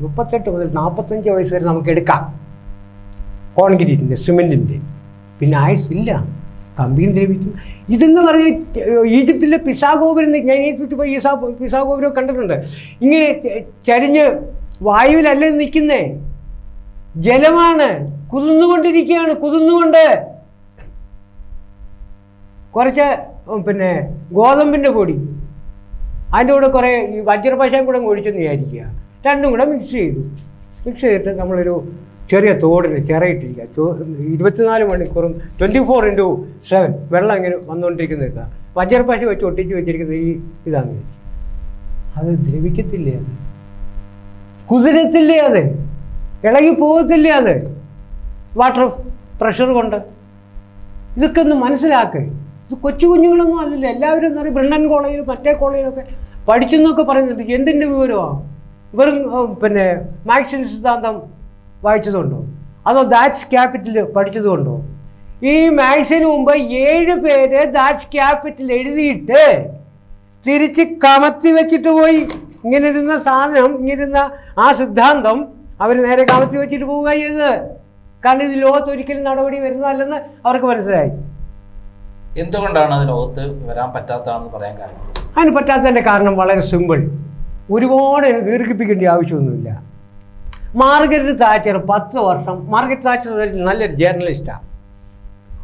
38 മുതൽ 45 വയസ്സ് വരെ നമുക്ക് എടുക്കാം. കോൺക്രീറ്റിൻ്റെ, സിമെൻറ്റിൻ്റെ. പിന്നെ ആയുസില്ല, കമ്പിയും ദ്രവിക്കും. ഇതെന്ന് പറഞ്ഞ് ഈജിപ്തിലെ പിസാഗോപുരം, ഞാൻ പിസാഗോപുരം കണ്ടിട്ടുണ്ട്. ഇങ്ങനെ ചരിഞ്ഞ് വായുവിലല്ല നിൽക്കുന്നേ, ജലമാണ്, കുതിർന്നുകൊണ്ടിരിക്കുകയാണ്. കുതിർന്നുകൊണ്ട് കുറച്ച് പിന്നെ ഗോതമ്പിൻ്റെ പൊടി, അതിൻ്റെ കൂടെ കുറേ ഈ വജ്രപശയും കൂടെ ഒഴിച്ചെന്ന് വിചാരിക്കുക. രണ്ടും കൂടെ മിക്സ് ചെയ്തിട്ട് നമ്മളൊരു ചെറിയ തോടിന് ചിറയിട്ടിരിക്കുക. 24 മണിക്കൂറും 24/7 വെള്ളം ഇങ്ങനെ വന്നുകൊണ്ടിരിക്കുന്ന വജ്രപശ വെച്ച് ഒട്ടിച്ച് വെച്ചിരിക്കുന്നത് ഈ ഇതാണ്. അത് ദ്രവിക്കത്തില്ലേ, അത് കുതിരത്തില്ലേ, അത് ഇളകി പോകത്തില്ലേ, അത് വാട്ടർ പ്രഷർ കൊണ്ട്. ഇതൊക്കെ ഒന്ന് മനസ്സിലാക്കുക. ഇത് കൊച്ചു കുഞ്ഞുങ്ങളൊന്നും അല്ലല്ലോ. എല്ലാവരും എന്താ പറയുക, ബ്രണ്ണൻ കോളേജിലും മറ്റേ കോളേജിലൊക്കെ പഠിച്ചെന്നൊക്കെ പറയുന്നുണ്ട്. എന്തിൻ്റെ വിവരമാണ്? വെറും പിന്നെ മാർക്സിയൻ സിദ്ധാന്തം വായിച്ചതുകൊണ്ടോ, അതോ ദാറ്റ്സ് ക്യാപിറ്റൽ പഠിച്ചതുകൊണ്ടോ? ഈ മാർക്സിന് മുമ്പ് 7 പേര് ദാറ്റ്സ് ക്യാപിറ്റൽ എഴുതിയിട്ട് തിരിച്ച് കമത്തി വെച്ചിട്ട് പോയി. ഇങ്ങനെ ഇരുന്ന സാധനം, ഇങ്ങിരുന്ന ആ സിദ്ധാന്തം അവർ നേരെ കമത്തി വെച്ചിട്ട് പോവുക ചെയ്തത്. കാരണം ഇത് ലോകത്ത് ഒരിക്കലും നടപടി വരുന്നതല്ലെന്ന് അവർക്ക് മനസ്സിലായി. എന്തുകൊണ്ടാണ് അത് ലോകത്ത് വരാൻ പറ്റാത്തതാണെന്ന് പറയാൻ കാരണം? അതിന് പറ്റാത്തതിൻ്റെ കാരണം വളരെ സിമ്പിൾ. ഒരുപാട് ദീർഘിപ്പിക്കേണ്ട ആവശ്യമൊന്നുമില്ല. മാർഗരറ്റ് താച്ചർ 10 വർഷം, മാർഗരറ്റ് താച്ചർ നല്ലൊരു ജേർണലിസ്റ്റാണ്,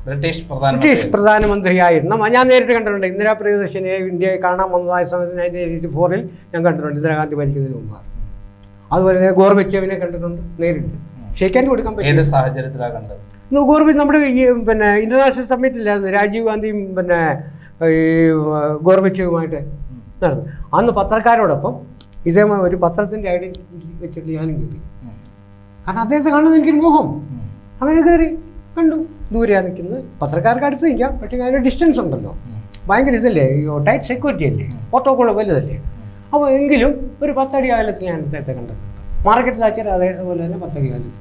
ബ്രിട്ടീഷ് പ്രധാനമന്ത്രിയായിരുന്നു. ഞാൻ നേരിട്ട് കണ്ടിട്ടുണ്ട്. ഇന്ദിരാ പ്രിയദർശിനെ ഇന്ത്യയെ കാണാൻ വന്നതായ സമയത്ത് 1984 ഞാൻ കണ്ടിട്ടുണ്ട്, ഇന്ദിരാഗാന്ധി ഭരിക്കുന്നതിന് മുമ്പ്. അതുപോലെ തന്നെ ഗോർബച്ചേവിനെ കണ്ടിട്ടുണ്ട് നേരിട്ട്. ഷെയ്ക്കാൻ കൊടുക്കാൻ പറ്റും. സാഹചര്യത്തിലാണ് കണ്ടത്. ഗോർബച്ച് നമ്മുടെ പിന്നെ ഇന്റർനാഷണൽ സമ്മിറ്റില്ലായിരുന്നു, രാജീവ് ഗാന്ധിയും പിന്നെ ഈ ഗോർബച്ചേവുമായിട്ട് നടന്നു. അന്ന് പത്രക്കാരോടൊപ്പം ഇതേമായി ഒരു പത്രത്തിൻ്റെ ഐഡൻറ്റിറ്റി വെച്ചിട്ട് ഞാനും കയറി. കാരണം അദ്ദേഹത്തെ കാണുന്നത് എനിക്കൊരു മോഹം. അങ്ങനെ കയറി കണ്ടു. ദൂരെയാണ് നിൽക്കുന്നത്, പത്രക്കാർക്ക് അടുത്ത് നിൽക്കാം, പക്ഷേ അതിൻ്റെ ഡിസ്റ്റൻസ് ഉണ്ടല്ലോ, ഭയങ്കര ഇതല്ലേ, ടൈറ്റ് സെക്യൂരിറ്റി അല്ലേ, പ്രോട്ടോക്കോൾ വലുതല്ലേ. അപ്പോൾ എങ്കിലും ഒരു 10 അടി അകലത്തിൽ ഞാൻ അദ്ദേഹത്തെ കണ്ടിട്ടുണ്ട്. മാർഗരറ്റ് താച്ചർ അതേപോലെ തന്നെ 10 അടി അകലത്തിൽ.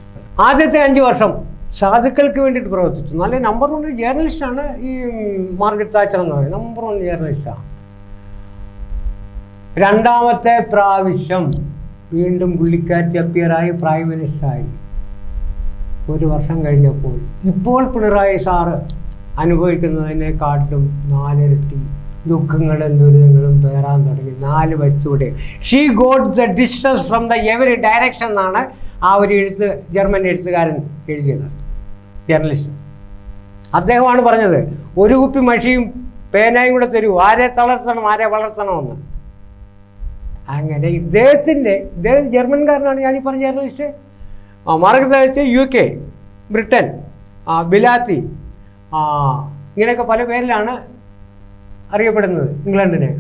ആദ്യത്തെ 5 വർഷം സാധുക്കൾക്ക് വേണ്ടിയിട്ട് പ്രവർത്തിച്ചു. നല്ല നമ്പർ 1 ജേർണലിസ്റ്റാണ് ഈ മാർഗരറ്റ് താച്ചർ എന്ന് പറയുന്നത്, നമ്പർ 1 ജേർണലിസ്റ്റാണ്. രണ്ടാമത്തെ പ്രാവശ്യം വീണ്ടും പുള്ളിക്കാരത്തി അപ്പിയറായി, പ്രൈം മിനിസ്റ്ററായി. 1 വർഷം കഴിഞ്ഞപ്പോൾ ഇപ്പോൾ പിണറായി സാറ് അനുഭവിക്കുന്നതിനെക്കാട്ടിലും 4 ഇരട്ടി ദുഃഖങ്ങളും ദുരിതങ്ങളും പേറാൻ തുടങ്ങി. 4 വയസ്സൂടെ she got the distance from the every direction എന്നാണ് ആ ഒരു ജർമ്മൻ എഴുത്തുകാരൻ എഴുതിയത്, ജേർണലിസ്റ്റ്. അദ്ദേഹമാണ് പറഞ്ഞത്, ഒരു കുപ്പി മഷിയും പേനയും കൂടെ തരൂ, ആരെ തളർത്തണം ആരെ വളർത്തണമെന്ന്. അങ്ങനെ ഇദ്ദേഹം ജർമ്മൻകാരനാണ്, ഞാനീ പറഞ്ഞ journalist. Margaret UK, Britain, Bilathi, ഇങ്ങനെയൊക്കെ പല പേരിലാണ് അറിയപ്പെടുന്നത് ഇംഗ്ലണ്ടിനെ.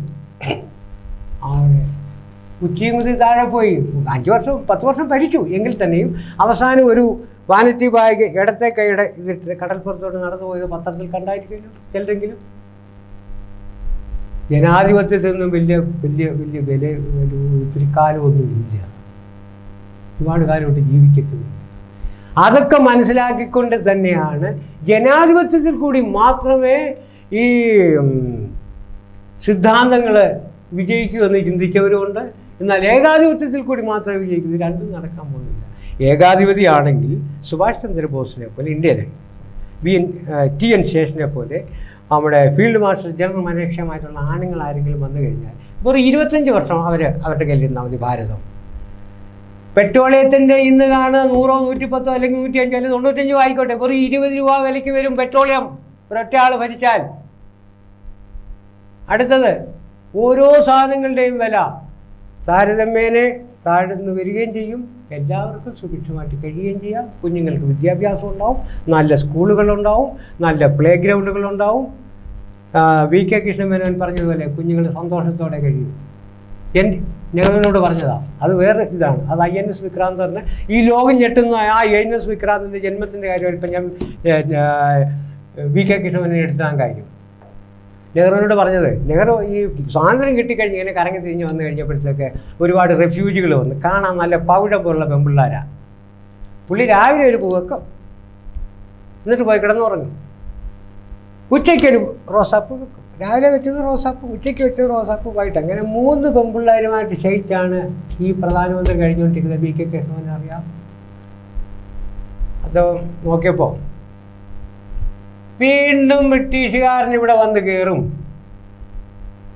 ഉച്ചയും കുതി താഴെ പോയി 5 വർഷം 10 വർഷം ഭരിച്ചു. എങ്കിൽ തന്നെയും അവസാനം ഒരു വാനിറ്റി ബാഗ് ഇടത്തെ കൈയുടെ ഇതിട്ട് കടൽപ്പുറത്തോട്ട് നടന്നു പോയത് പത്രത്തിൽ കണ്ടായിരിക്കുമല്ലോ ചിലരെങ്കിലും. ജനാധിപത്യത്തിൽ നിന്നും വലിയ വില ഒത്തിരി കാലമൊന്നുമില്ല, ഒരുപാട് കാലമായിട്ട് ജീവിക്കത്തുമില്ല. അതൊക്കെ മനസ്സിലാക്കിക്കൊണ്ട് തന്നെയാണ് ജനാധിപത്യത്തിൽ കൂടി മാത്രമേ ഈ സിദ്ധാന്തങ്ങൾ വിജയിക്കുമെന്ന് ചിന്തിച്ചവരുമുണ്ട്. എന്നാൽ ഏകാധിപത്യത്തിൽ കൂടി മാത്രമേ വിജയിക്കൂ. ഇത് രണ്ടും നടക്കാൻ പോകുന്നില്ല. ഏകാധിപതിയാണെങ്കിൽ സുഭാഷ് ചന്ദ്രബോസിനെ പോലെ, ഇന്ത്യയിലെ TN ശേഷനെ പോലെ, നമ്മുടെ ഫീൽഡ് മാർഷൽ ജനറൽ മനേക്ഷമായിട്ടുള്ള ആണുങ്ങൾ ആരെങ്കിലും വന്നു കഴിഞ്ഞാൽ വെറും 25 വർഷം അവരുടെ കയ്യിൽ ഇരുന്നാൽ മതി ഭാരതം. പെട്രോളിയത്തിൻ്റെ ഇന്ന് കാണുക 100, 110 അല്ലെങ്കിൽ 105 അല്ലെങ്കിൽ 95 ആയിക്കോട്ടെ, വെറും 20 രൂപ വിലയ്ക്ക് വരും പെട്രോളിയം ഒരൊറ്റ ആൾ ഭരിച്ചാൽ. അടുത്തത്, ഓരോ സാധനങ്ങളുടെയും വില താരതമ്യേന താഴ്ന്നു വരികയും ചെയ്യും. എല്ലാവർക്കും സുഭിക്ഷമായിട്ട് കഴിയുകയും ചെയ്യാം. കുഞ്ഞുങ്ങൾക്ക് വിദ്യാഭ്യാസം ഉണ്ടാവും, നല്ല സ്കൂളുകളുണ്ടാവും, നല്ല പ്ലേ ഗ്രൗണ്ടുകളുണ്ടാവും. VK കൃഷ്ണമേനോൻ പറഞ്ഞതുപോലെ കുഞ്ഞുങ്ങൾ സന്തോഷത്തോടെ കഴിയും. നെഹ്റുവിനോട് പറഞ്ഞതാണ്. അത് വേറെ ഇതാണ്. അത് INS വിക്രാന്തിന് ഈ ലോകം ഞെട്ടുന്ന ആ INS വിക്രാന്തിൻ്റെ ജന്മത്തിൻ്റെ കാര്യം ഇപ്പം ഞാൻ VK കൃഷ്ണമേനോൻ എടുത്താൻ കാര്യം. നെഹ്റുവിനോട് പറഞ്ഞത്, നെഹ്റു ഈ സ്വാതന്ത്ര്യം കിട്ടിക്കഴിഞ്ഞ് ഇങ്ങനെ കറങ്ങി തിരിഞ്ഞ് വന്നു കഴിഞ്ഞപ്പോഴത്തേക്ക് ഒരുപാട് റെഫ്യൂജികൾ വന്ന് കാണാൻ നല്ല പൗഴം പോലുള്ള പെൺപിള്ളാരാണ്. പുള്ളി രാവിലെ ഒരു പൂ വെക്കും, എന്നിട്ട് പോയി കിടന്നുറങ്ങും. ഉച്ചയ്ക്കൊരു റോസാപ്പൂ വെക്കും, രാവിലെ വെച്ചത് റോസാപ്പ്, ഉച്ചയ്ക്ക് വെച്ചത് റോസാപ്പ്, വൈകിട്ട്. അങ്ങനെ 3 പെൺപിള്ളേരുമായിട്ട് ക്ഷയിച്ചാണ് ഈ പ്രധാനമന്ത്രി കഴിഞ്ഞുകൊണ്ടിരിക്കുന്നത്. പി കെ കേശവനെ അറിയാം. അത് നോക്കിയപ്പോൾ വീണ്ടും ബ്രിട്ടീഷുകാരൻ ഇവിടെ വന്ന് കയറും.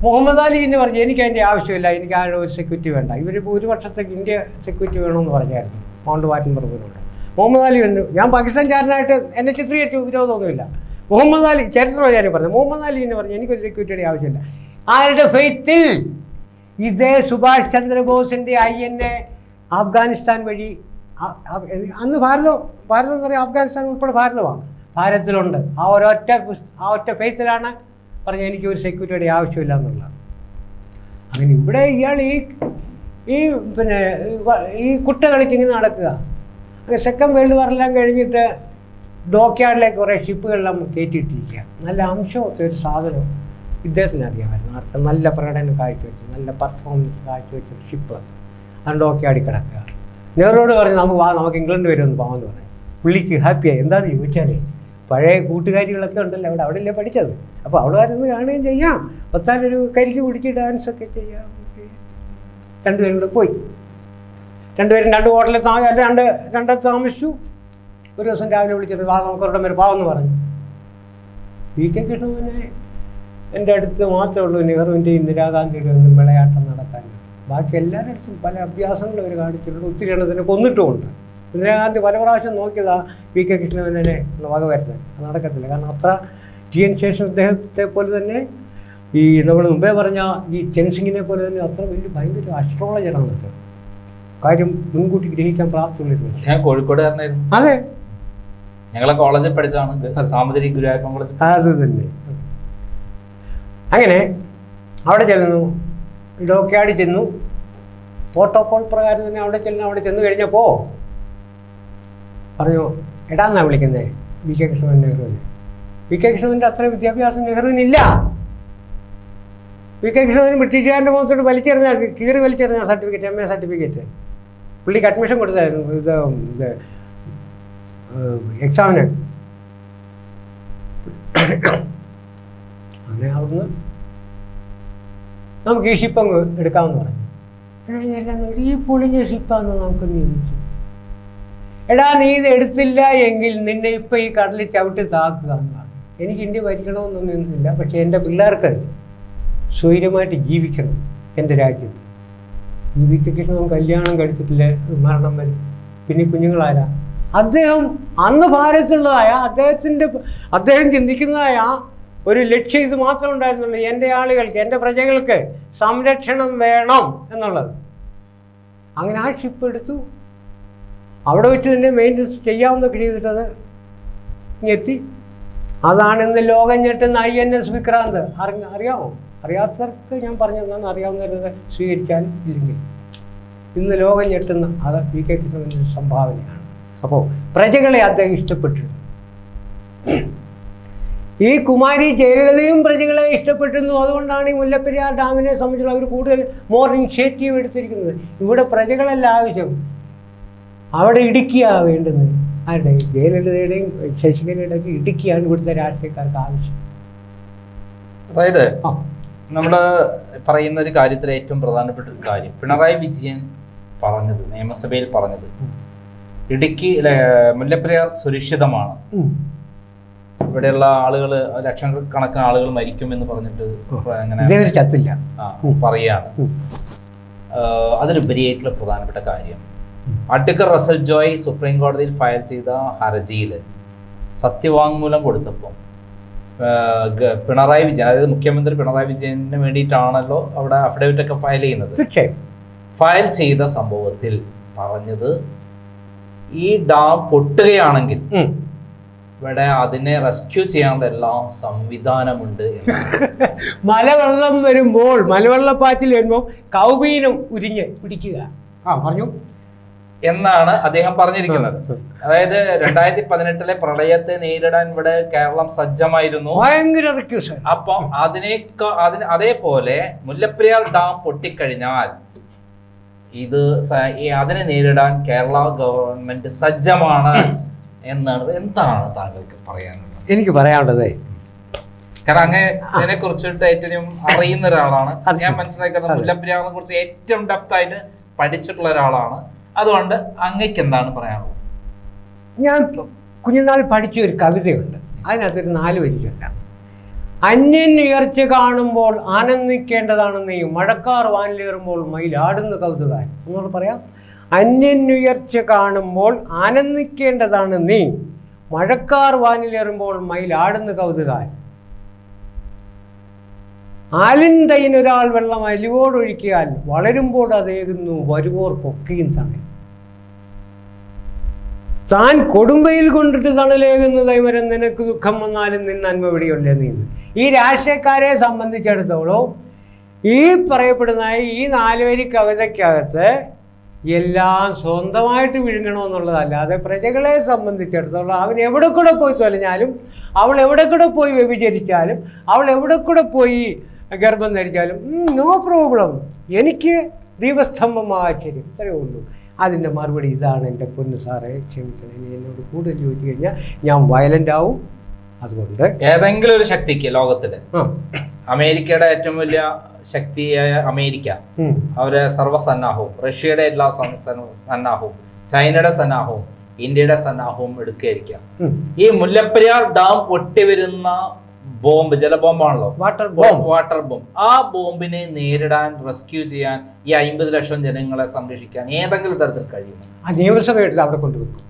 മുഹമ്മദ് അലി എന്ന് പറഞ്ഞു എനിക്ക് അതിൻ്റെ ആവശ്യമില്ല, എനിക്ക് ആരുടെ ഒരു സെക്യൂരിറ്റി വേണ്ട. ഇവർ 1 വർഷത്തേക്ക് ഇന്ത്യ സെക്യൂരിറ്റി വേണമെന്ന് പറഞ്ഞായിരുന്നു മൗണ്ട് ബാറ്റൻ പ്രഭുവിനോട്. മുഹമ്മദ് അലി വന്നു. ഞാൻ പാകിസ്ഥാൻകാരനായിട്ട് എന്നെ ചിത്രീകരിച്ചു, വിരോധമൊന്നുമില്ല. മുഹമ്മദ് അലി ചരിത്രകാരി പറഞ്ഞു, മുഹമ്മദ് അലി എന്ന് പറഞ്ഞു എനിക്കൊരു സെക്യൂരിറ്റിയുടെ ആവശ്യമില്ല. ആരുടെ ഫെയ്ത്തിൽ? ഇതേ സുഭാഷ് ചന്ദ്രബോസിൻ്റെ INA അഫ്ഗാനിസ്ഥാൻ വഴി, അന്ന് ഭാരതം എന്ന് പറയുക അഫ്ഗാനിസ്ഥാൻ ഉൾപ്പെടെ ഭാരതമാണ്, ഭാരതത്തിലുണ്ട്. ആ ഒറ്റ ഫെയ്ത്തിലാണ് പറഞ്ഞത് എനിക്കൊരു സെക്യൂരിറ്റിയുടെ ആവശ്യമില്ല എന്നുള്ളത്. അങ്ങനെ ഇവിടെ ഇയാൾ ഈ പിന്നെ ഈ കുട്ട കളിച്ചിങ്ങനെ നടക്കുക. സെക്കൻഡ് വേൾഡ് വാറെല്ലാം കഴിഞ്ഞിട്ട് ഡോക്യാർഡിലേക്ക് കുറേ ഷിപ്പുകളെല്ലാം കയറ്റിയിട്ടിരിക്കുക. നല്ല അംശമൊക്കെ ഒരു സാധനം ഇദ്ദേഹത്തിന് അറിയാമായിരുന്നു. ആർക്കും നല്ല പ്രകടനം കാഴ്ചവെച്ച്, നല്ല പെർഫോമൻസ് കാഴ്ചവെച്ചൊരു ഷിപ്പ് അത് ഡോക്യാർഡിൽ കിടക്കുക. നെഹ്റുവോട് പറഞ്ഞു നമുക്ക് ഇംഗ്ലണ്ട് വരുമെന്ന് പോകാമെന്ന് പറഞ്ഞു. പുള്ളിക്ക് ഹാപ്പിയായി. എന്താണെന്ന് ചോദിച്ചാൽ പഴയ കൂട്ടുകാരികളൊക്കെ ഉണ്ടല്ലോ അവിടെയല്ലേ പഠിച്ചത്, അപ്പോൾ അവിടെ വരുന്നത് കാണുകയും ചെയ്യാം, ഒത്താലൊരു കരിക്ക് പിടിച്ച് ഡാൻസൊക്കെ ചെയ്യാം. രണ്ടുപേരും കൂടെ പോയി. രണ്ടുപേരും 2 ഹോട്ടലിൽ രണ്ടിടത്ത് താമസിച്ചു. ഒരു ദിവസം രാവിലെ വിളിച്ചിട്ട് നമുക്ക് ഒരിടം വരെ പാവെന്ന് പറഞ്ഞു. പി കെ കൃഷ്ണനെ എൻ്റെ അടുത്ത് മാത്രമേ ഉള്ളൂ നെഹ്റുവിൻ്റെ ഇന്ദിരാഗാന്ധിയുടെ ഒന്നും വിളയാട്ടം നടക്കാൻ. ബാക്കി എല്ലാവരുടെ അടുത്തും പല അഭ്യാസങ്ങളും അവർ കാണിച്ചിട്ടുണ്ട്. ഒത്തിരി എണ്ണത്തിനെ കൊന്നിട്ടുമുണ്ട്. ഇന്ദിരാഗാന്ധി പല പ്രാവശ്യം നോക്കിയതാ പി കെ കൃഷ്ണനെ വക വരുന്നത്. അത് നടക്കത്തില്ല. കാരണം അത്ര TN ശേഷം അദ്ദേഹത്തെ പോലെ തന്നെ ഈ നമ്മൾ മുമ്പേ പറഞ്ഞ ഈ ചെൻസിങ്ങിനെ പോലെ തന്നെ അത്ര വലിയ ഭയങ്കര അസ്ട്രോളജറാണ് അത്. കാര്യം മുൻകൂട്ടി ഗ്രഹിക്കാൻ പ്രാപ്തിയുള്ളൊരു. ഞാൻ കോഴിക്കോടുകാരനായിരുന്നു. അതെ, ഞങ്ങളെ കോളേജിൽ പഠിച്ചാണ്, സാമൂതിരി ഗുരുവായൂരപ്പൻ കോളേജ്. അത് തന്നെ. അങ്ങനെ അവിടെ ചെല്ലുന്നു, ഡോക്യാർഡിൽ ചെന്നു. പ്രോട്ടോകോൾ പ്രകാരം തന്നെ അവിടെ ചെന്ന് കഴിഞ്ഞപ്പോൾ പറഞ്ഞു, എടാന്നാ വിളിക്കുന്നത് വി കെ കൃഷ്ണൻ നെഹ്റുവിന്. വി കെ കൃഷ്ണൻ്റെ അത്ര വിദ്യാഭ്യാസം നെഹ്റുവിനില്ല. വി കെ കൃഷ്ണന് ബ്രിട്ടീഷുകാരൻ്റെ മുഖത്തോട് കീറി വലിച്ചെറിഞ്ഞ സർട്ടിഫിക്കറ്റ്, MA സർട്ടിഫിക്കറ്റ് പുള്ളിക്ക് അഡ്മിഷൻ കൊടുത്തായിരുന്നു ഇത് എക്സാമിന്. അങ്ങനെ അവിടുന്ന് നമുക്ക് ഈ ഷിപ്പ് അങ്ങ് എടുക്കാമെന്ന് പറഞ്ഞു. ഈ പൊളിഞ്ഞ ഷിപ്പാന്ന് നമുക്ക് ചോദിച്ചു. എടാ നീ ഇത് എടുത്തില്ല എങ്കിൽ നിന്നെ ഇപ്പം ഈ കടലിൽ ചവിട്ടി താക്കുക എന്നാണ്. എനിക്ക് ഇന്ത്യ ഭരിക്കണമെന്നൊന്നുമില്ല, പക്ഷേ എൻ്റെ പിള്ളേർക്ക് സ്വൈര്യമായിട്ട് ജീവിക്കണം എൻ്റെ രാജ്യത്ത്. ഈ വി കെ കൃഷ്ണൻ കല്യാണം കഴിച്ചിട്ടില്ല, മരണം വരും, പിന്നെ കുഞ്ഞുങ്ങളാരാ? അദ്ദേഹം അന്ന് ഭാരതത്തിലുള്ളതായ അദ്ദേഹം ചിന്തിക്കുന്നതായ ഒരു ലക്ഷ്യം ഇത് മാത്രം ഉണ്ടായിരുന്നുള്ളൂ, എൻ്റെ ആളുകൾക്ക്, എൻ്റെ പ്രജകൾക്ക് സംരക്ഷണം വേണം എന്നുള്ളത്. അങ്ങനെ ആ ഷിപ്പ് എടുത്തു. അവിടെ വെച്ച് തന്നെ മെയിൻ്റനൻസ് ചെയ്യാവുന്നതൊക്കെ ചെയ്തിട്ടത് എത്തി. അതാണ് ഇന്ന് ലോകം ഞെട്ടുന്ന INS വിക്രാന്ത്. അറിയാമോ? അറിയാത്തവർക്ക് ഞാൻ പറഞ്ഞതെന്നാണ്, അറിയാവുന്നത് സ്വീകരിക്കാൻ ഇല്ലെങ്കിൽ ഇന്ന് ലോകം ഞെട്ടുന്ന അത് പി കെ കൃഷ്ണൻ്റെ സംഭാവനയാണ്. അപ്പോൾ പ്രജകളെ അദ്ദേഹം ഇഷ്ടപ്പെട്ടിരുന്നു. ഈ കുമാരി ജയലളിതയും പ്രജകളെ ഇഷ്ടപ്പെട്ടിരുന്നു. അതുകൊണ്ടാണ് ഈ മുല്ലപ്പെരിയാർ ഡാമിനെ സംബന്ധിച്ചുള്ള അവർ കൂടുതൽ മോർ ഇനിഷ്യേറ്റീവ് എടുത്തിരിക്കുന്നത്. ഇവിടെ പ്രജകളല്ല ആവശ്യം, അവിടെ ഇടുക്കിയാണ് വേണ്ടുന്നത്. ആരുടെ? ജയലളിതയുടെയും ശശികലയുടെയും ഒക്കെ ഇടുക്കിയാണ് ഇവിടുത്തെ രാഷ്ട്രീയക്കാർക്ക് ആവശ്യം. അതായത് നമ്മൾ പറയുന്ന ഒരു കാര്യത്തിൽ ഏറ്റവും പ്രധാനപ്പെട്ട ഒരു കാര്യം പിണറായി വിജയൻ പറഞ്ഞത്, നിയമസഭയിൽ പറഞ്ഞത്, ഇടുക്കി മുല്ലപ്പെരിയാർ സുരക്ഷിതമാണ്, ഇവിടെയുള്ള ആളുകൾ ലക്ഷക്കണക്കിന് ആളുകൾ മരിക്കുമെന്ന് പറഞ്ഞിട്ട് അങ്ങനെ പറയാണ്. അതിലുപരിയായിട്ടുള്ള പ്രധാനപ്പെട്ട കാര്യം അഡ്വക്കേറ്റ് റസൽ ജോയ് സുപ്രീം കോടതിയിൽ ഫയൽ ചെയ്ത ഹർജിയിൽ സത്യവാങ്മൂലം കൊടുത്തപ്പോൾ പിണറായി വിജയൻ, അതായത് മുഖ്യമന്ത്രി പിണറായി വിജയന് വേണ്ടിയിട്ടാണല്ലോ അവിടെ അഫിഡവിറ്റ് ഒക്കെ ഫയൽ ചെയ്യുന്നത്. ഫയൽ ചെയ്ത സംഭവത്തിൽ പറഞ്ഞത് ഈ ഡാം പൊട്ടുകയാണെങ്കിൽ ഇവിടെ അതിനെ റെസ്ക്യൂ ചെയ്യാനുള്ള എല്ലാ സംവിധാനമുണ്ട്. മലവെള്ളം വരുമ്പോൾ, മലവെള്ളപ്പാച്ചിൽ വരുമ്പോൾ കൗബീനം ഉരിഞ്ഞ് പിടിക്കുക പറഞ്ഞു എന്നാണ് അദ്ദേഹം പറഞ്ഞിരിക്കുന്നത്. അതായത് 2018 പ്രളയത്തെ നേരിടാൻ ഇവിടെ കേരളം സജ്ജമായിരുന്നു. അപ്പം അതേപോലെ മുല്ലപ്പെരിയാർ ഡാം പൊട്ടിക്കഴിഞ്ഞാൽ അതിനെ നേരിടാൻ കേരള ഗവൺമെന്റ് സജ്ജമാണ് എന്നാണ്. എന്താണ് താങ്കൾക്ക് പറയാനുള്ളത്? എനിക്ക് പറയാനുള്ളത്, കാരണം അങ്ങനെ ഇതിനെ കുറിച്ചിട്ട് ഏറ്റവും അറിയുന്ന ഒരാളാണ്. ഞാൻ മനസ്സിലാക്കുന്നത് മുല്ലപ്പെരിയാറിനെ കുറിച്ച് ഏറ്റവും ഡെപ്ത് ആയിട്ട് പഠിച്ചിട്ടുള്ള ഒരാളാണ്. അതുകൊണ്ട് അങ്ങക്ക് എന്താണ് പറയാനുള്ളത്? ഞാൻ കുഞ്ഞുനാൾ പഠിച്ച ഒരു കവിതയുണ്ട്, അതിനകത്തൊരു 4 വരി ചൊല്ലാം. അന്യൻ ഉയർച്ച കാണുമ്പോൾ ആനന്ദിക്കേണ്ടതാണ് നീ, മഴക്കാർ വാനിലേറുമ്പോൾ മയിലാടുന്ന കൗതുകാൻ. എന്നോട് പറയാം. അന്യൻ ഉയർച്ച കാണുമ്പോൾ ആനന്ദിക്കേണ്ടതാണ് നീ, മഴക്കാർ വാനിലേറുമ്പോൾ മയിലാടുന്ന കൗതുകാൻ. ആലിന്തയിനൊരാൾ വെള്ളം അലിവോടൊഴിക്കിയാൽ വളരുമ്പോൾ അതേകുന്നു വരുവോർക്കൊക്കെയും തണൽ. താൻ കൊടുമ്പയിൽ കൊണ്ടിട്ട് തണലേകുന്ന ദൈവരം നിനക്ക് ദുഃഖം വന്നാലും നിൻ നന്മ എവിടെയല്ലേ നീന്ന്. ഈ രാഷ്ട്രീയക്കാരെ സംബന്ധിച്ചിടത്തോളം ഈ പറയപ്പെടുന്ന ഈ 4 വരി കവിതയ്ക്കകത്ത് എല്ലാം സ്വന്തമായിട്ട് വിഴുങ്ങണമെന്നുള്ളതല്ലാതെ പ്രജകളെ സംബന്ധിച്ചിടത്തോളം അവൻ എവിടെ കൂടെ പോയി തൊലഞ്ഞാലും, അവൾ എവിടെ കൂടെ പോയി വ്യഭിചരിച്ചാലും, അവൾ എവിടെ കൂടെ പോയി ഗർഭം ധരിച്ചാലും നോ പ്രോബ്ലം, എനിക്ക് ദീപസ്തംഭമാശ്ചര്യം, ഇത്രയേ ഉള്ളൂ. അതിൻ്റെ മറുപടി ഇതാണ്. എൻ്റെ പൊന്നു സാറേ ക്ഷമിക്കണം, ഇനി എന്നോട് കൂടുതൽ ചോദിച്ചു കഴിഞ്ഞാൽ ഞാൻ വയലൻ്റ് ആവും. അതുകൊണ്ട് ഏതെങ്കിലും ഒരു ശക്തിക്ക് ലോകത്തില്, അമേരിക്കയുടെ ഏറ്റവും വലിയ ശക്തിയായ അമേരിക്ക, അവരെ സർവ്വസന്നാഹവും, റഷ്യയുടെ എല്ലാ സന്നാഹവും, ചൈനയുടെ സന്നാഹവും, ഇന്ത്യയുടെ സന്നാഹവും എടുക്കുകയായിരിക്കാം. ഈ മുല്ലപ്പെരിയാർ ഡാം പൊട്ടി വരുന്ന ബോംബ്, ജലബോംബാണല്ലോ, വാട്ടർ ബോംബ്. ആ ബോംബിനെ നേരിടാൻ, റെസ്ക്യൂ ചെയ്യാൻ, ഈ 50 ലക്ഷം ജനങ്ങളെ സംരക്ഷിക്കാൻ ഏതെങ്കിലും തരത്തിൽ കഴിയുമോ? ആ നിയമസഭ എടുത്ത് അവിടെ കൊണ്ടുവെക്കും.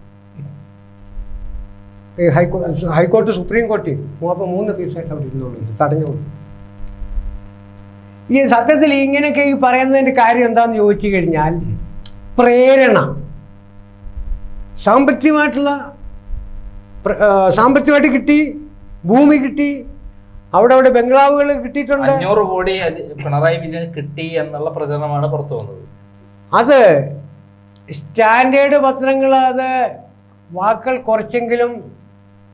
ഹൈക്കോർട്ട്, സുപ്രീം കോടതി 3 കേസായിട്ട് അവിടെ ഇരുന്നുള്ളൂ, തടഞ്ഞുകൊള്ളു. ഈ സത്യത്തിൽ ഇങ്ങനെയൊക്കെ ഈ പറയുന്നതിൻ്റെ കാര്യം എന്താണെന്ന് ചോദിച്ചു കഴിഞ്ഞാൽ, പ്രേരണ, സാമ്പത്തികമായിട്ട് കിട്ടി, ഭൂമി കിട്ടി, അവിടെ ബംഗ്ലാവുകൾ കിട്ടിയിട്ടുണ്ട്. 500 കോടി പിണറായി വിജയൻ കിട്ടി എന്നുള്ള പ്രചരണമാണ് പുറത്തു വന്നത്. അത് സ്റ്റാൻഡേർഡ് പത്രങ്ങൾ, അത് വാക്കുകൾ കുറച്ചെങ്കിലും